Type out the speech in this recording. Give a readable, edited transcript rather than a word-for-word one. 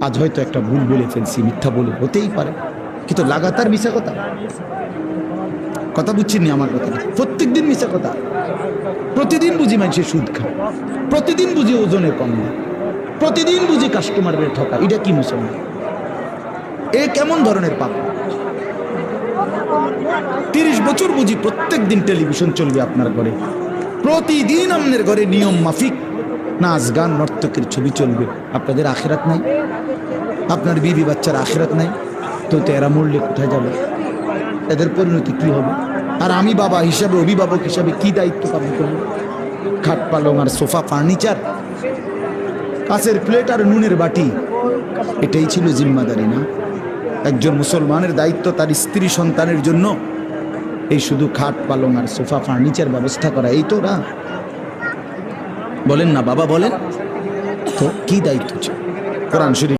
আজ হয়তো একটা ভুল বলে ফেলছি, মিথ্যা বলে, হতেই পারে, কিন্তু লাগাতার মিশা কথা কথা বুঝছেন আমার কথা? প্রত্যেক দিন মিশা কথা। প্রতিদিন বুঝি মানুষের সুদ খায়, প্রতিদিন বুঝি ওজনে কম দেয়, প্রতিদিন বুঝি কাস্টমারের ঠকা। এটা কি মুসলমান? এ কেমন ধরনের পাপ? 30 বছর বুঝি প্রত্যেক দিন টেলিভিশন চলবে আপনার ঘরে, প্রতিদিন আপনার ঘরে নিয়ম মাফিক নাচ গান নর্তকের ছবি চলবে। আপনাদের আখিরাত নাই? আপনার বিবি বাচ্চার আখিরাত নাই? তো এরা মরলে কোথায় যাবে? এদের পরিণতি কি হবে? আর আমি বাবা হিসাবে, অভিভাবক হিসাবে কি দায়িত্ব পালন করব? খাট পালং আর সোফা, ফার্নিচার, কাঁচের প্লেট আর নুনের বাটি, এটাই ছিল জিম্মাদারি না? একজন মুসলমানের দায়িত্ব তার স্ত্রী সন্তানের জন্য এই শুধু খাট পালং আর সোফা ফার্নিচার ব্যবস্থা করা, এই তো না? বলেন না বাবা, বলেন তো কি দায়িত্ব ছিল? কোরআন শরীফ